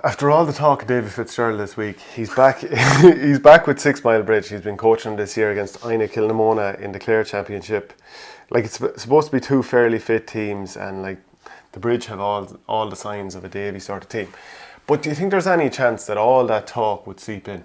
After all the talk of Davy Fitzgerald this week, he's back. He's back with Sixmilebridge. He's been coaching this year against Kilkenny in the Clare Championship. Like, it's supposed to be two fairly fit teams, and like the Bridge have all the signs of a Davy sort of team. But do you think there's any chance that all that talk would seep in?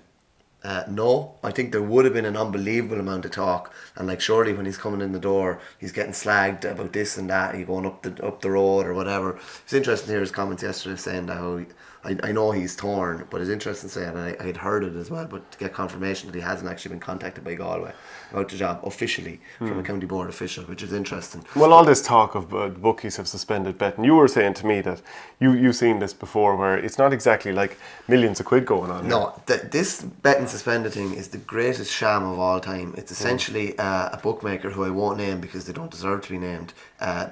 No, I think there would have been an unbelievable amount of talk, and like surely when he's coming in the door, he's getting slagged about this and that. He's going up the road or whatever. It's interesting to hear his comments yesterday saying that how I know he's torn, but it's interesting to say, and I had heard it as well, but to get confirmation that he hasn't actually been contacted by Galway about the job officially from a county board official, which is interesting. Well, all this talk of bookies have suspended betting. You were saying to me that you've seen this before, where it's not exactly like millions of quid going on. No, this betting suspended thing is the greatest sham of all time. It's essentially a bookmaker who I won't name because they don't deserve to be named,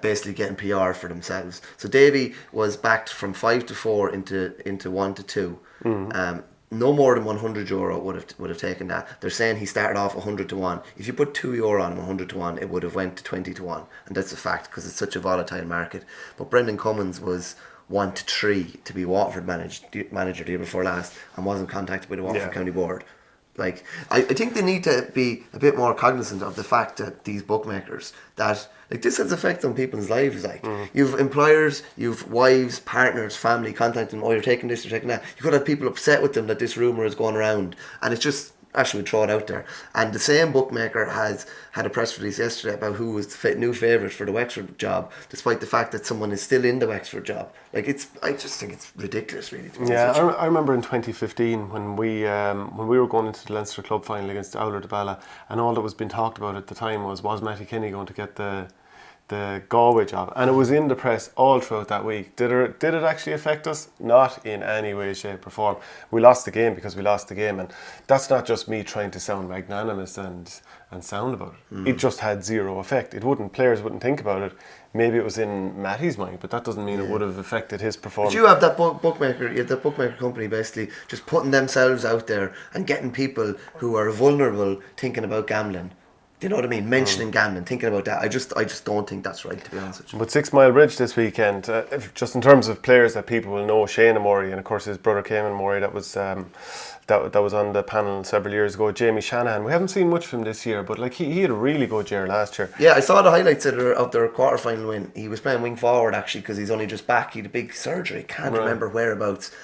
basically getting PR for themselves. So Davy was backed from 5-4 into 1-2. No more than €100 would have taken that. They're saying he started off 100-1. If you put €2 on 100-1, it would have went to 20-1, and that's a fact because it's such a volatile market. But Brendan Cummins was 1-3 to be Waterford manager the year before last, and wasn't contacted by the Waterford County Board. Like, I think they need to be a bit more cognizant of the fact that these bookmakers, that like this has effects on people's lives. Like, you've employers, you've wives, partners, family contacting them, oh, you're taking this, you're taking that. You could have people upset with them that this rumour is going around, and it's just, actually, we throw it out there. And the same bookmaker has had a press release yesterday about who was the new favourite for the Wexford job, despite the fact that someone is still in the Wexford job. Like, I just think it's ridiculous, really. I remember in 2015 when we were going into the Leinster Club final against Owler de Bala, and all that was being talked about at the time was Matty Kinney going to get the Galway job, and it was in the press all throughout that week. Did it actually affect us? Not in any way, shape or form. We lost the game because we lost the game, and that's not just me trying to sound magnanimous and sound about it. It just had zero effect. Players wouldn't think about it. Maybe it was in Matty's mind, but that doesn't mean it would have affected his performance. But you have that bookmaker, you have that bookmaker company basically just putting themselves out there and getting people who are vulnerable thinking about gambling. You know what I mean? Mentioning gambling, thinking about that. I just don't think that's right, to be honest with you. But Sixmilebridge this weekend, just in terms of players that people will know, Shane Amori, and of course his brother Cayman Amori, that was on the panel several years ago. Jamie Shanahan, we haven't seen much of him this year, but like he had a really good year last year. Yeah, I saw the highlights of their quarter-final win. He was playing wing forward actually because he's only just back. He had a big surgery, can't remember whereabouts.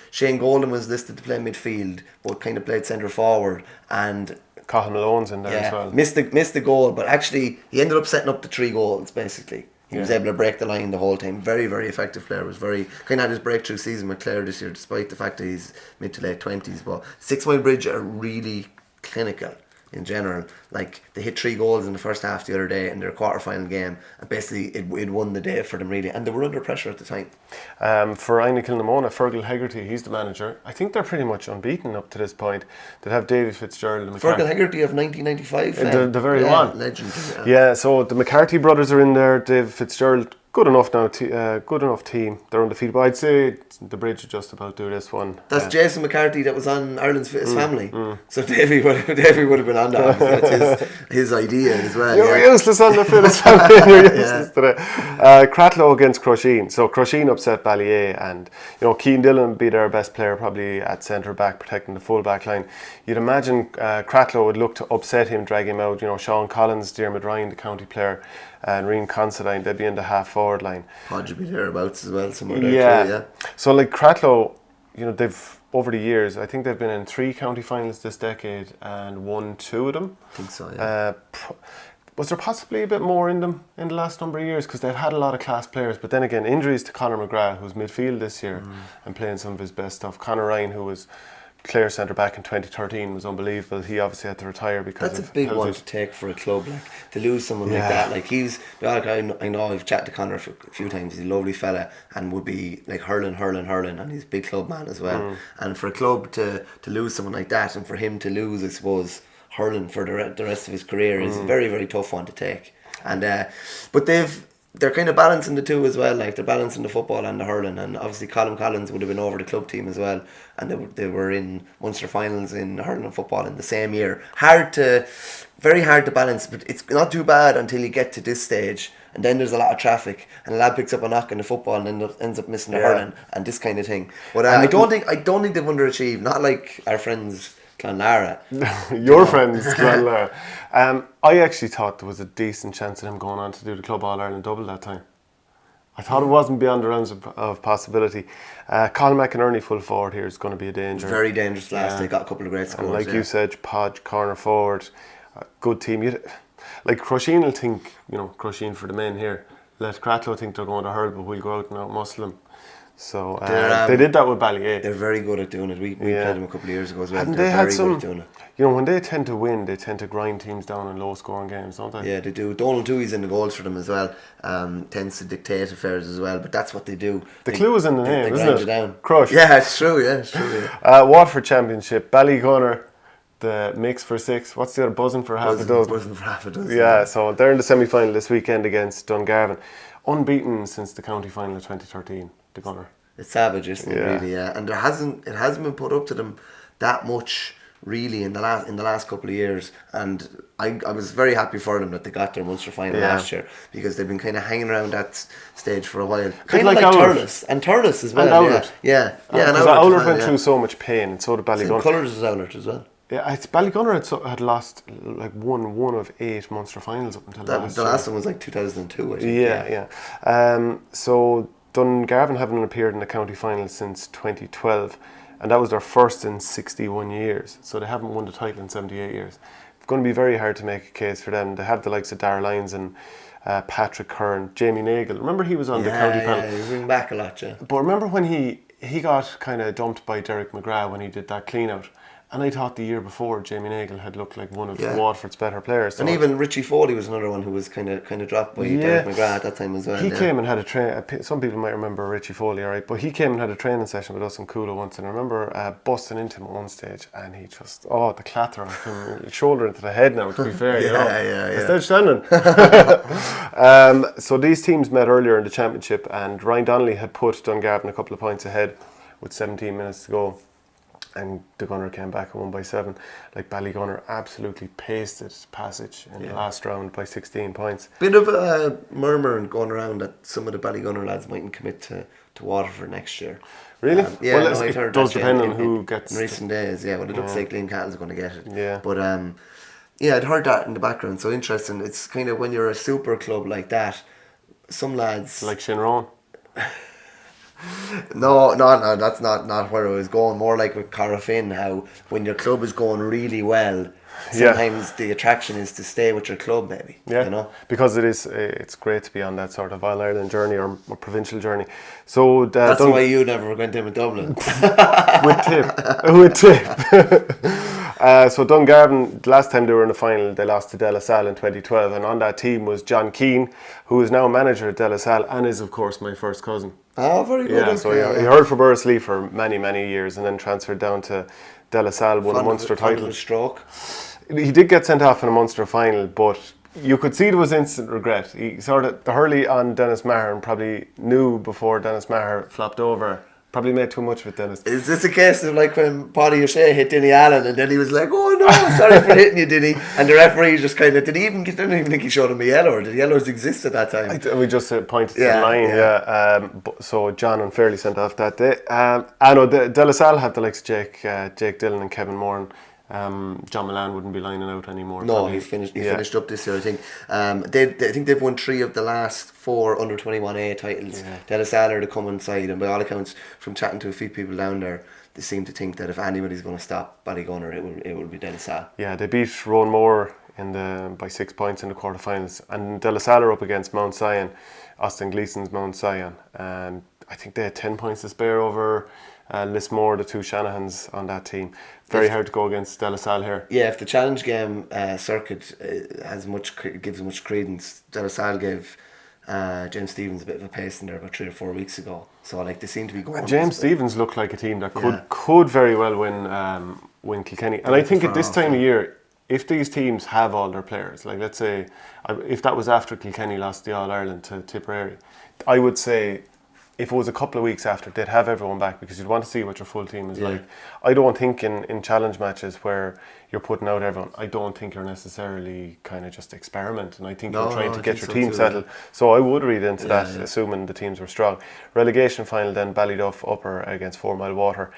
Shane Golden was listed to play midfield, but kind of played centre forward, and Cathal Malone's in there as well. Missed the goal, but actually he ended up setting up the 3 goals basically. He was able to break the line the whole time. Very, very effective player. Was very kind of had his breakthrough season with Clare this year, despite the fact that he's mid to late 20s. But Sixmilebridge are really clinical in general. Like, they hit 3 goals in the first half the other day in their quarter-final game, and basically it won the day for them, really, and they were under pressure at the time. For Kilkenny, Fergal Hegarty, he's the manager. I think they're pretty much unbeaten up to this point. They have Davy Fitzgerald and Fergal Hegarty of 1995. The very one. Legend. Yeah, so the McCarthy brothers are in there. Dave Fitzgerald, good enough now. Good enough team. They're undefeated. But I'd say the Bridge would just about do this one. That's Jason McCarthy that was on Ireland's Fittest Family. So Davy would have been on that. That's his idea as well. You're useless on the Fittest Family. You're useless today. Cratloe against Crusheen. So Crusheen upset Ballygunner, and Cian Dillon would be their best player probably at centre back, protecting the full back line. You'd imagine Cratloe would look to upset him, drag him out. Sean Collins, Diarmid Ryan, the county player, and Rian Considine, they'd be in the half forward line. Podge would be thereabouts as well, somewhere there too, yeah. So like Cratloe, they've over the years, I think they've been in 3 county finals this decade and won 2 of them. I think so, yeah. Was there possibly a bit more in them in the last number of years? Because they've had a lot of class players, but then again, injuries to Conor McGrath, who's midfield this year and playing some of his best stuff. Conor Ryan, who was Clare centre back in 2013, was unbelievable. He obviously had to retire because that's a big one to take for a club, like to lose someone like that. Like I know I've chatted to Conor a few times. He's a lovely fella and would be like hurling, and he's a big club man as well. And for a club to lose someone like that, and for him to lose, I suppose, hurling for the rest of his career is a very, very tough one to take. And but they've they're kind of balancing the two as well. Like they're balancing the football and the hurling, and obviously Colin Collins would have been over the club team as well, and they were in Munster finals in hurling and football in the same year. Very hard to balance, but it's not too bad until you get to this stage, and then there's a lot of traffic, and a lad picks up a knock in the football and then ends up missing the hurling and this kind of thing. But I don't think they've underachieved. Not like our friends Clonlara. Your friends Clonlara. I actually thought there was a decent chance of him going on to do the Club All-Ireland double that time. I thought it wasn't beyond the realms of possibility. Colin McInerney full forward here is going to be a danger. Very dangerous last day. Got a couple of great scores. And like you said, Podge, corner forward, good team. Like Crusheen will think, Crusheen for the men here. Let Cratloe think they're going to hurl, but we'll go out and out-muscle them. So they did that with Ballygunner. They're very good at doing it. We played them a couple of years ago as well. And they're very good at doing it. When they tend to win, they tend to grind teams down in low-scoring games, don't they? Yeah, they do. Donald Tuohy's in the goals for them as well. Tends to dictate affairs as well, but that's what they do. The clue is in the name, isn't it? Down. Crush. Yeah, it's true. Yeah. Waterford Championship, Ballygunner, the mix for 6. What's the other? Buzzing for half a dozen. Buzzing for half a dozen. Yeah, so they're in the semi-final this weekend against Dungarvan. Unbeaten since the county final of 2013, the Gunner. It's savage, isn't it? Really, yeah. And it hasn't been put up to them that much really in the last couple of years. And I was very happy for them that they got their Munster final last year, because they've been kind of hanging around that stage for a while. Kind of like Turles as well. And Yeah. Because Owlert went through so much pain, and so did Ballygunner. Colours was Owlert as well. Yeah, Ballygunner had lost like one of 8 Munster finals up until last year. The last one was like 2002, I think. Yeah. So Dungarvan haven't appeared in the county final since 2012, and that was their first in 61 years. So they haven't won the title in 78 years. It's going to be very hard to make a case for them. They have the likes of Darragh Lyons and Patrick Kern, Jamie Nagle. Remember he was on the county panel. Yeah, he was back a lot, yeah. But remember when he got kind of dumped by Derek McGrath when he did that clean out? And I thought the year before Jamie Nagle had looked like one of Waterford's better players. So and even Richie Foley was another one who was kind of dropped by Derek McGrath at that time as well. He came and had a some people might remember Richie Foley, alright, but he came and had a training session with us in Coola once, and I remember busting into him at one stage, and he just the clatter of him, shoulder into the head now, to be fair. Instead standing. So these teams met earlier in the championship, and Ryan Donnelly had put Dungarvan a couple of points ahead with 17 minutes to go. And the Gunner came back and won by 7. Like Ballygunner absolutely pasted passage in the last round by 16 points. Bit of a murmur going around that some of the Ballygunner lads mightn't commit to Waterford next year. Really? It does depend on who gets in recent days. Yeah, well, it looks like Liam Cattle's going to get it. Yeah. But I'd heard that in the background. So interesting. It's kind of when you're a super club like that, some lads like Shinrone. No, that's not where I was going. More like with Corofin, how when your club is going really well, sometimes the attraction is to stay with your club, maybe. Yeah, because it's great to be on that sort of All-Ireland journey or provincial journey. So that's why you never went in with Dublin. with tip. So Dungarvan, last time they were in the final, they lost to De La Salle in 2012, and on that team was John Keane, who is now manager at De La Salle and is of course my first cousin. Oh, very good. Yeah, so he hurled for Borris-Ileigh for many, many years, and then transferred down to De La Salle, won a Munster title. Stroke. He did get sent off in a Munster final, but you could see there was instant regret. He the hurley on Dennis Maher, and probably knew before Dennis Maher flopped over. Probably made too much with Dennis. Is this a case of like when Paddy O'Shea hit Denny Allen, and then he was like, "Oh no, sorry for hitting you, Denny," and the referee just kind of didn't even think he showed him a yellow, or did yellows exist at that time? We just pointed to the line, so John unfairly sent off that day. I know De La Salle have the likes of Jake Dillon and Kevin Moran. John Milan wouldn't be lining out anymore. No, he finished up this year, I think. I think they've won 3 of the last 4 under 21A titles. De La Salle are the coming side, and by all accounts, from chatting to a few people down there, they seem to think that if anybody's going to stop Ballygunner, it will be De La Salle. Yeah, they beat Rowan Moore by 6 points in the quarterfinals, and De La Salle are up against Mount Sion, Austin Gleason's Mount Sion, and I think they had 10 points to spare over Lismore, the 2 Shanahans on that team. Very hard to go against De La Salle here. Yeah, if the challenge game circuit gives much credence, De La Salle gave James Stephens a bit of a pace in there about 3 or 4 weeks ago. So they seem to be going. James Stephens looked like a team that could very well win Kilkenny. And I think at this time of year, if these teams have all their players, like let's say, if that was after Kilkenny lost the All-Ireland to Tipperary, I would say if it was a couple of weeks after, they'd have everyone back because you'd want to see what your full team is like. I don't think in challenge matches where you're putting out everyone, I don't think you're necessarily kind of just experimenting. I think you're trying to get your team settled. So I would read into that, assuming the teams were strong. Relegation final then, Ballyduff Upper against 4 Mile Water.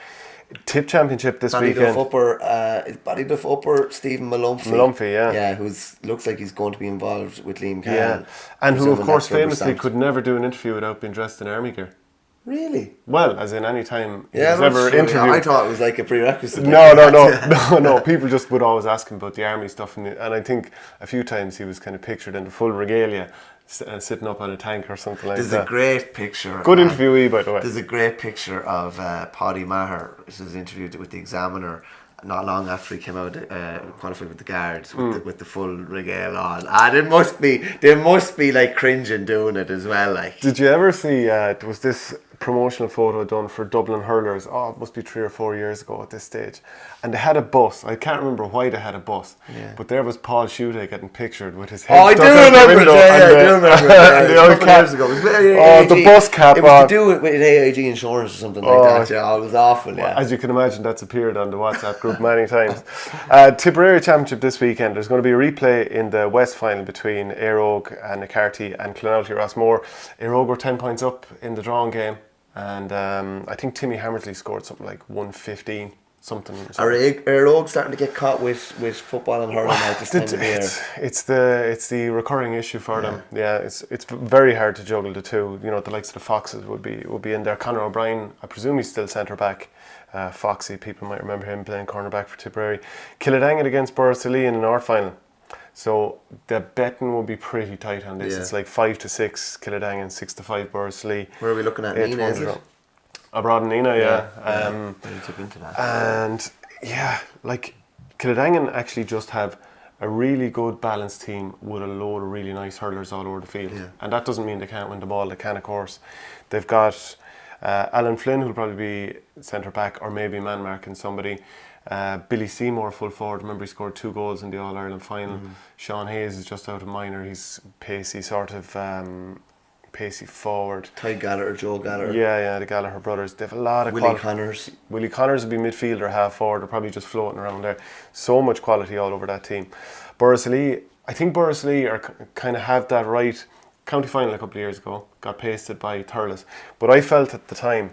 Tip Championship this weekend. Ballyduff Upper, Stephen Malumphey, yeah, looks like he's going to be involved with Liam Cahill. Yeah, and who of course famously could never do an interview without being dressed in army gear. Really? Well, as in any time he was ever interviewed. I thought it was like a prerequisite. No. People just would always ask him about the army stuff, and I think a few times he was kind of pictured in the full regalia, sitting up on a tank or something like that. There's a great picture. Good interviewee, by the way. There's a great picture of Paddy Maher. This was interviewed with the Examiner not long after he came out qualified with the Guards with the full regale on. They must be like cringing doing it as well. Like, did you ever see? There was this promotional photo done for Dublin hurlers. It must be 3 or 4 years ago at this stage, and they had a bus. I can't remember why they had a bus, but there was Paul Schutte getting pictured with his head. I do remember that. The old cap. Years ago. The bus cap. It was to do with AIG insurance or something like that. Yeah, it was awful. Yeah. As you can imagine, that's appeared on the WhatsApp group many times. Tipperary Championship this weekend. There's going to be a replay in the West final between Éire Óg and McCarthy and Clonalty Rossmore. Éire Óg were 10 points up in the drawn game. And I think Timmy Hammersley scored something like 115, something. Are Éire Óg starting to get caught with football and hurling at this time of the year? It's the recurring issue for them. Yeah, it's very hard to juggle the two. You know, the likes of the Foxes would be in there. Conor O'Brien, I presume he's still centre back. Foxy, people might remember him playing cornerback for Tipperary. Kildangan against Borris-Ileigh in the North final. So the betting will be pretty tight on this. It's like 5-6 Kildangan, 6-5 Borris-Ileigh. Where are we looking at? Nina, is it? Abroad in Nina, yeah. Tip into that. And like Kildangan actually just have a really good balanced team with a load of really nice hurlers all over the field. Yeah. And that doesn't mean they can't win the ball. They can, of course. They've got Alan Flynn, who'll probably be centre back or maybe man marking somebody. Billy Seymour, full forward. Remember, he scored 2 goals in the All-Ireland final. Sean Hayes is just out of minor. He's pacey, sort of pacey forward. Ty Gallagher, Joe Gallagher. Yeah, the Gallagher brothers. They have a lot of Willie Connors. Willie Connors will be midfielder, half forward. They're probably just floating around there. So much quality all over that team. Borris-Ileigh, I think Borris-Ileigh are kind of have that right. County final a couple of years ago, got pasted by Thurles. But I felt at the time,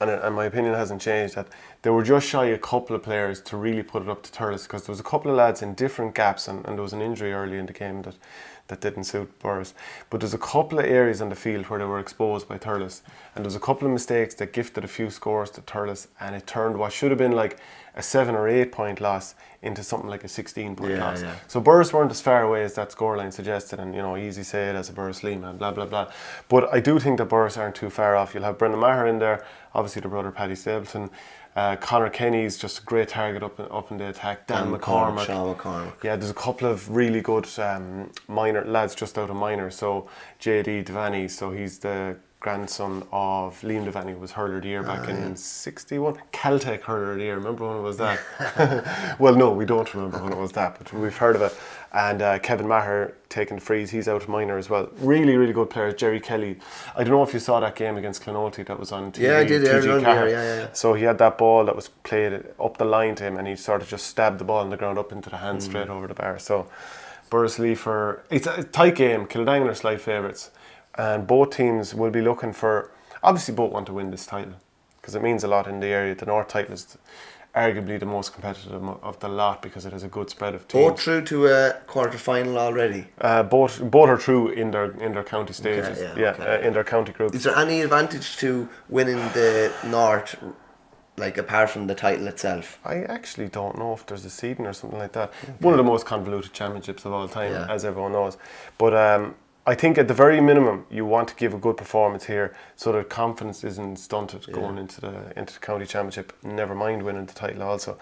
and my opinion hasn't changed, that they were just shy a couple of players to really put it up to Thurles, because there was a couple of lads in different gaps, and there was an injury early in the game that didn't suit Borris. But there's a couple of areas on the field where they were exposed by Thurles, and there was a couple of mistakes that gifted a few scores to Thurles, and it turned what should have been like a 7 or 8 point loss into something like a 16 point loss. Yeah. So Borris weren't as far away as that scoreline suggested, and easy say it as a Borris-Ileigh man, blah blah blah. But I do think that Borris aren't too far off. You'll have Brendan Maher in there, obviously the brother Paddy Stapleton. Conor Kenny's just a great target up in the attack. Dan McCormack. Sean McCormack. Yeah, there's a couple of really good minor lads just out of minor. So JD Devaney, so he's the grandson of Liam Devaney, who was hurler of the year back in 61. Caltech hurler of the year, remember when it was that? Well, no, we don't remember when it was that, but we've heard of it. And Kevin Maher taking the frees, he's out of minor as well. Really, really good players. Jerry Kelly, I don't know if you saw that game against Clonalty that was on TV. Yeah, I did. Yeah. So he had that ball that was played up the line to him, and he sort of just stabbed the ball on the ground up into the hand straight over the bar. So Borris-Ileigh it's a tight game. Kildangan are slight favourites, and both teams will be looking for, obviously both want to win this title because it means a lot in the area. The North title is arguably the most competitive of the lot because it has a good spread of teams. Both through to a quarter final already. Both are through in their county stages. In their county groups. Is there any advantage to winning the North, like apart from the title itself? I actually don't know if there's a seeding or something like that. One of the most convoluted championships of all time, as everyone knows. But I think at the very minimum you want to give a good performance here so that confidence isn't stunted going into the county championship, never mind winning the title also.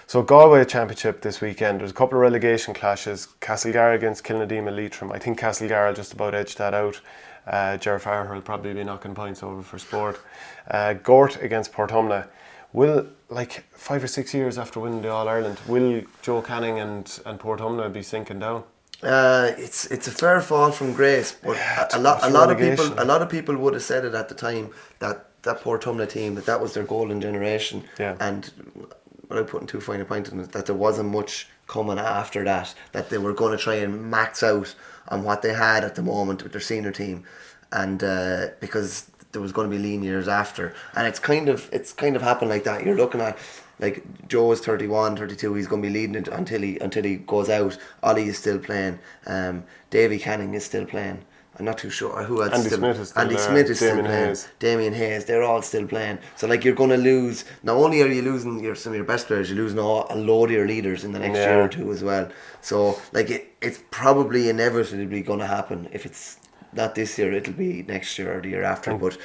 So Galway championship this weekend, there's a couple of relegation clashes. Castlegar against Kilnadeema Leitrim. I think Castlegar just about edged that out. Ger Farrer will probably be knocking points over for sport. Gort against Portumna. will, like 5 or 6 years after winning the All-Ireland, will Joe Canning and Portumna be sinking down? It's a fair fall from grace, but a lot of people would have said it at the time that Portumna team, that was their golden generation, and without putting too fine a point on it, that there wasn't much coming after that they were going to try and max out on what they had at the moment with their senior team, and because there was going to be lean years after, and it's kind of happened like that. You're looking at, like, Joe is 31, 32, he's going to be leading it until he goes out. Ollie is still playing. Davy Canning is still playing. I'm not too sure who else. Andy Smith is still Andy there. Smith is Damien still playing. Hayes. Damien Hayes, they're all still playing. So, like, you're going to lose. Not only are you losing some of your best players, you're losing a load of your leaders in the next year or two as well. So, like, it's probably inevitably going to happen. If it's not this year, it'll be next year or the year after. But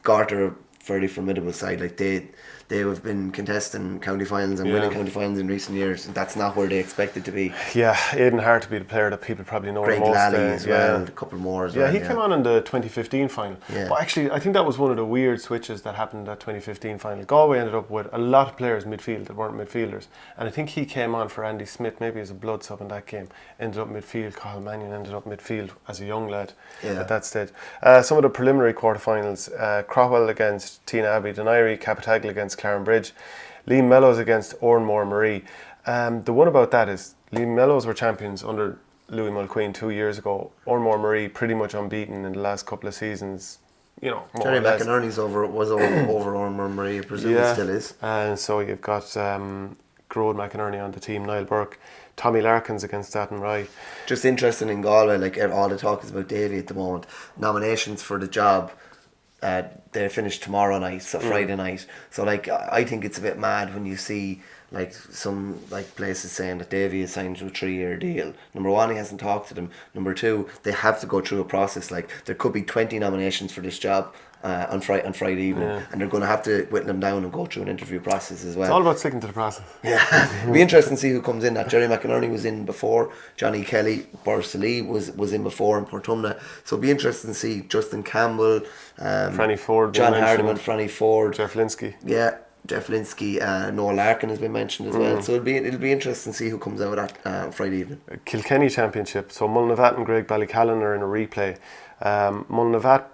Garter are a fairly formidable side. Like, they have been contesting county finals and winning county finals in recent years, and that's not where they expected to be. Yeah, Aidan Hart to be the player that people probably know Greg the most. Lally as well, a couple more as well. Yeah, he came on in the 2015 final. Yeah. But actually, I think that was one of the weird switches that happened in that 2015 final. Galway ended up with a lot of players midfield that weren't midfielders, and I think he came on for Andy Smith, maybe as a blood sub in that game. Ended up midfield. Cathal Mannion ended up midfield as a young lad at that stage. Some of the preliminary quarterfinals: Cratloe against Tina Abbey Donaire, Capitagle against Clarenbridge, Liam Mellows against Oranmore Marie. The one about that is Liam Mellows were champions under Louis Mulqueen 2 years ago. Oranmore Marie pretty much unbeaten in the last couple of seasons. You know, Jerry McInerney's over Oranmore Marie, I presume it still is. And so you've got Grode McInerney on the team, Niall Burke, Tommy Larkins against Staten Rye. Just interesting in Galway, like, all the talk is about Davy at the moment. Nominations for the job, they finish tomorrow night, so Friday night. So, like, I think it's a bit mad when you see, like, some, like, places saying that Davy is signed to a 3-year deal. Number one, he hasn't talked to them. Number two, they have to go through a process. Like, there could be 20 nominations for this job on Friday evening, and they're going to have to whittle them down and go through an interview process as well. It's all about sticking to the process. Yeah, it'll be interesting to see who comes in. That Jerry McInerney was in before, Johnny Kelly, Borris-Ileigh was in before, and Portumna. So it'll be interesting to see Justin Campbell, Franny Ford, John Hardiman, Franny Ford, Jeff Linsky. Yeah, Jeff Linsky, Noah Larkin has been mentioned as well. So it'll be interesting to see who comes out at Friday evening. Kilkenny Championship. So Mulnavat and Greg Ballycallan are in a replay. Mulnavat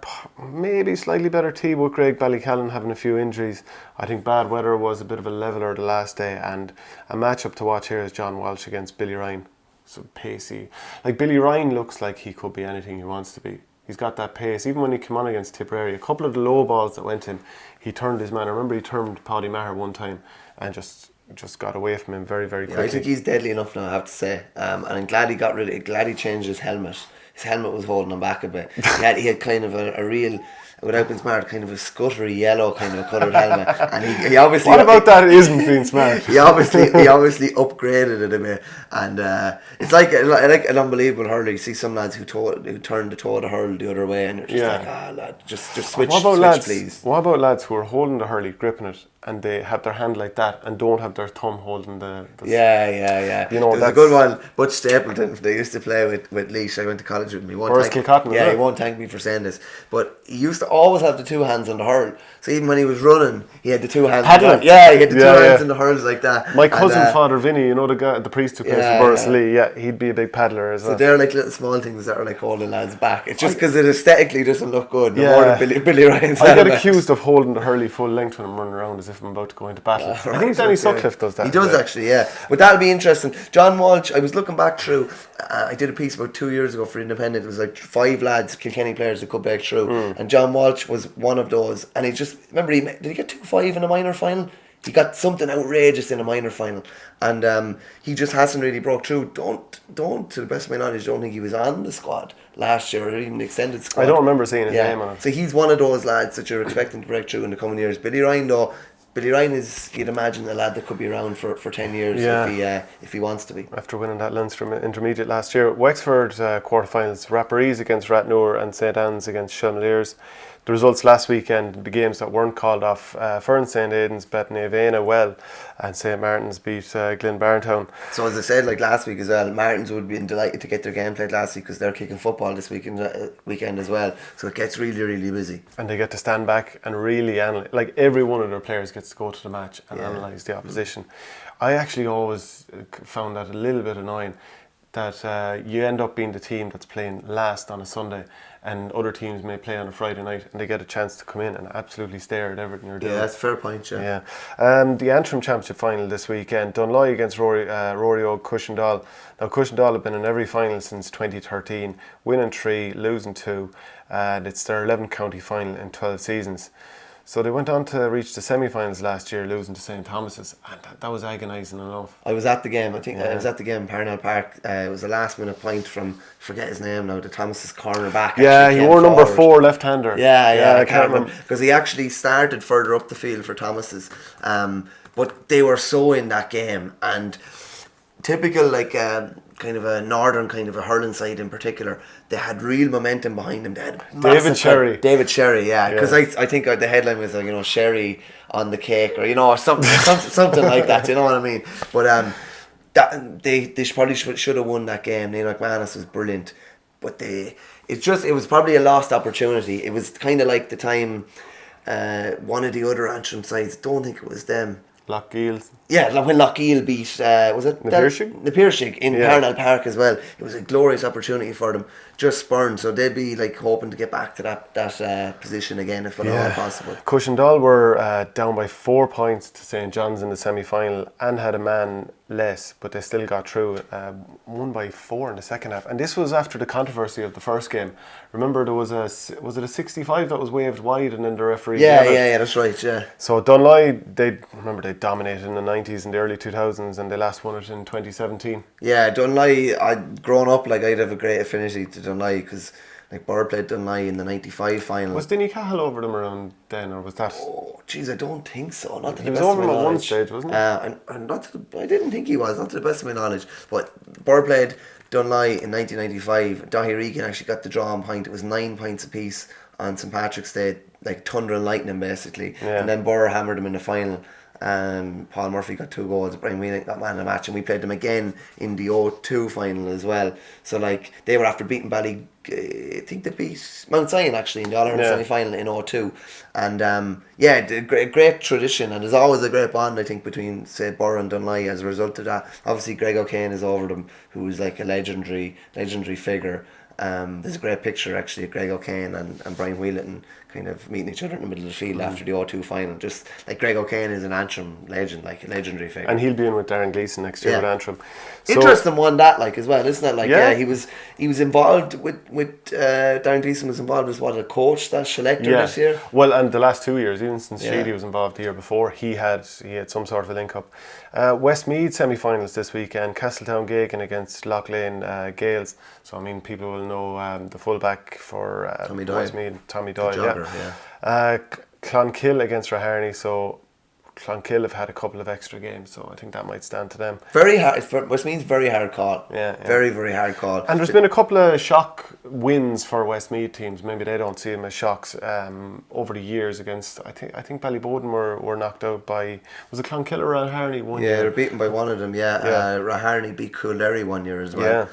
maybe slightly better team with Greg Ballycallan having a few injuries. I think bad weather was a bit of a leveller the last day, and a matchup to watch here is John Walsh against Billy Ryan. So pacey. Like, Billy Ryan looks like he could be anything he wants to be. He's got that pace. Even when he came on against Tipperary, a couple of the low balls that went in, he turned his man. I remember he turned Paddy Maher one time and just got away from him very, very quickly. I think he's deadly enough now, I have to say. And I'm glad he got rid of it. Glad he changed his helmet. His helmet was holding him back a bit. He had kind of a real, without being smart, kind of a scuttery yellow kind of coloured helmet. And he obviously... What about that isn't being smart? he obviously upgraded it a bit. And it's like an unbelievable hurler. You see some lads who turned the toe of the hurl the other way, and you're just like, lad, just switch, please. What about lads who are holding the hurley, gripping it, and they have their hand like that and don't have their thumb holding the Yeah. You know, there's a good one. Butch Stapleton, they used to play with Leash. I went to college with him. He won't thank me for saying this, but he used to always have the two hands on the hurl. So even when he was running, he had the two hands. He had the two hands in the hurls like that. My cousin, Father Vinny, you know, the priest who plays for Borris-Ileigh, he'd be a big paddler as well. So they're like little small things that are like holding lads back. It's just because it aesthetically doesn't look good. No more than Billy Ryan's. I get accused of holding the hurley full length when I'm running around as if I'm about to go into battle. I think Danny Sutcliffe does that. He does actually, yeah. But that'll be interesting. John Walsh, I was looking back through, I did a piece about 2 years ago for Independent. It was like 5 lads, Kilkenny players that could break through. And John Walsh was one of those. And he just, remember, did he get 2-5 in a minor final? He got something outrageous in a minor final. And he just hasn't really broke through. Don't, to the best of my knowledge, don't think he was on the squad last year or even the extended squad. I don't remember seeing his name on it. So he's one of those lads that you're expecting to break through in the coming years. Billy Ryan, though, Billy Ryan is, you'd imagine, a lad that could be around for 10 years if he wants to be. After winning that Leinster Intermediate last year. Wexford quarterfinals, Rapparees against Rathnure and St Anne's against Shelmaliers. The results last weekend, the games that weren't called off, Fern St Aidan's bet Nevena well, and St Martin's beat Glenbarntown. So as I said, like last week as well, Martins would be delighted to get their game played last week because they're kicking football this weekend as well. So it gets really, really busy. And they get to stand back and really analyse. Like, every one of their players gets gets to go to the match and analyse the opposition. I actually always found that a little bit annoying, that you end up being the team that's playing last on a Sunday, and other teams may play on a Friday night, and they get a chance to come in and absolutely stare at everything you're doing. Yeah, that's a fair point, Yeah. The Antrim Championship final this weekend, Dunloy against Rory Cushendall. Now, Cushendall have been in every final since 2013, winning 3, losing 2, and it's their 11th county final in 12 seasons. So they went on to reach the semi-finals last year, losing to St Thomas's, and that was agonising enough. I was at the game. I think I was at the game in Parnell Park. It was a last-minute point from, forget his name now, the Thomas's cornerback. Yeah, he wore number 4, left-hander. Yeah, I can't remember. Because he actually started further up the field for Thomas's. But they were so in that game, and typical kind of a northern kind of a hurling side in particular, they had real momentum behind them. They had David Sherry, because I think the headline was Sherry on the cake, or something like that. You know what I mean? But they probably should have won that game. Neil McManus was brilliant, but it was probably a lost opportunity. It was kind of like the time one of the other Antrim sides, don't think it was them. Lochgiel. Yeah, when Lochgiel beat, was it? Na Piarsaigh in Parnell Park as well. It was a glorious opportunity for them, just spurned. So they'd be hoping to get back to that position again if at all possible. Cushendall were down by 4 points to St John's in the semi-final and had a man less, but they still got through. Won by 4 in the second half, and this was after the controversy of the first game. Remember, there was it a 65 that was waved wide, and then the referee. Yeah, that's right. Yeah. So Dunloy, they dominated in the 90s and the early 2000s, and they last won it in 2017. Yeah, Dunloy. I'd grown up I'd have a great affinity to Dunloy because Burr played Dunloy in the 95 final. Was Denny Cahill over them around then, or was that? Oh, jeez, I don't think so. Not to he the was best over of my them at knowledge. one stage, wasn't he? And I didn't think he was. Not to the best of my knowledge. But Burr played Dunloy in 1995. Dahi Regan actually got the draw on point. It was 9 points apiece on St Patrick's Day, thunder and lightning basically. Yeah. And then Burr hammered him in the final. Paul Murphy got 2 goals, Brian Whelan got man of the match, and we played them again in the 0-2 final as well. So they were after beating I think they beat Mount Sion actually in the All-Ireland semi-final in 0-2. And great tradition, and there's always a great bond I think between say Burr and Dunloy as a result of that. Obviously Greg O'Kane is over them, who is a legendary figure. There's a great picture actually of Greg O'Kane and Brian Whelan kind of meeting each other in the middle of the field after the 0-2 final. Just Greg O'Kane is an Antrim legend, a legendary figure. And he'll be in with Darren Gleeson next year with Antrim. So, interesting one that as well, isn't it? He was involved with Darren Gleeson was involved as a coach selector this year. Well, and the last 2 years, even since Sheedy was involved the year before, he had some sort of a link up. Westmeath semi-finals this weekend, Castletown Gagan against Loch Lane Gales. So people will know the fullback for Westmeath, Tommy Doyle. Clonkill against Raharney. So Clonkill have had a couple of extra games, so I think that might stand to them. Very hard. Westmeath's very hard call. Yeah. Very, very hard call. And there's been a couple of shock wins for Westmeath teams. Maybe they don't see them as shocks over the years against. I think Ballyboden were knocked out by, was it Clonkill or Raharney one year? Yeah, they were beaten by one of them. Raharney beat Coolderry one year as well.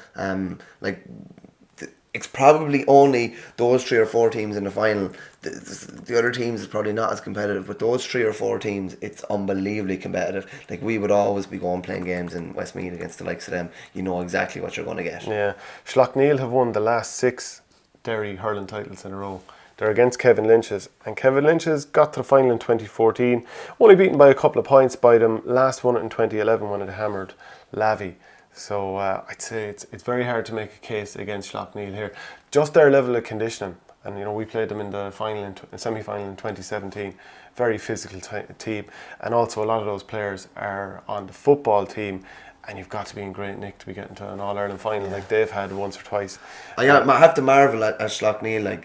It's probably only those 3 or 4 teams in the final. The other teams is probably not as competitive, but those 3 or 4 teams, it's unbelievably competitive. We would always be playing games in Westmeath against the likes of them. You know exactly what you're going to get. Yeah, Schlockneil have won the last 6 Derry hurling titles in a row. They're against Kevin Lynch's, and Kevin Lynch's got to the final in 2014, only beaten by a couple of points by them. Last won it in 2011 when it hammered Lavey. So I'd say it's very hard to make a case against Schlockneil here. Just their level of conditioning, and we played them in the final, semi-final in 2017. Very physical team, and also a lot of those players are on the football team. And you've got to be in great nick to be getting to an All-Ireland final like they've had once or twice. I have to marvel at Schlockneil,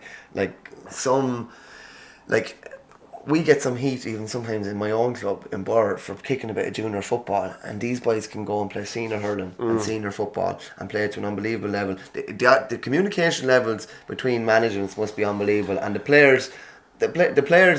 we get some heat even sometimes in my own club in Borr for kicking a bit of junior football, and these boys can go and play senior hurling and senior football and play to an unbelievable level. The communication levels between managers must be unbelievable, and the players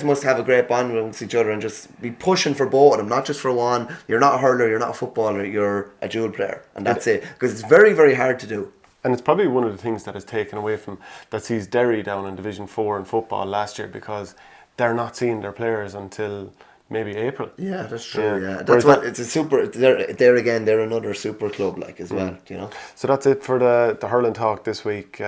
must have a great bond with each other and just be pushing for both of them, not just for one. You're not a hurler, you're not a footballer, you're a dual player, and that's it. Because it's very, very hard to do. And it's probably one of the things that is taken away from, that sees Derry down in Division 4 in football last year, because they're not seeing their players until maybe April. Yeah, that's true. Yeah, Whereas that's what it's a super. There again, they're another super club like as well. You know. So that's it for the hurling talk this week.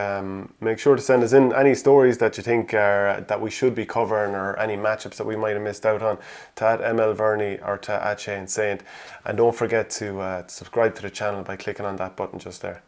Make sure to send us in any stories that you think are that we should be covering, or any matchups that we might have missed out on, to @ML Verney or to @Shane Saint, and don't forget to subscribe to the channel by clicking on that button just there.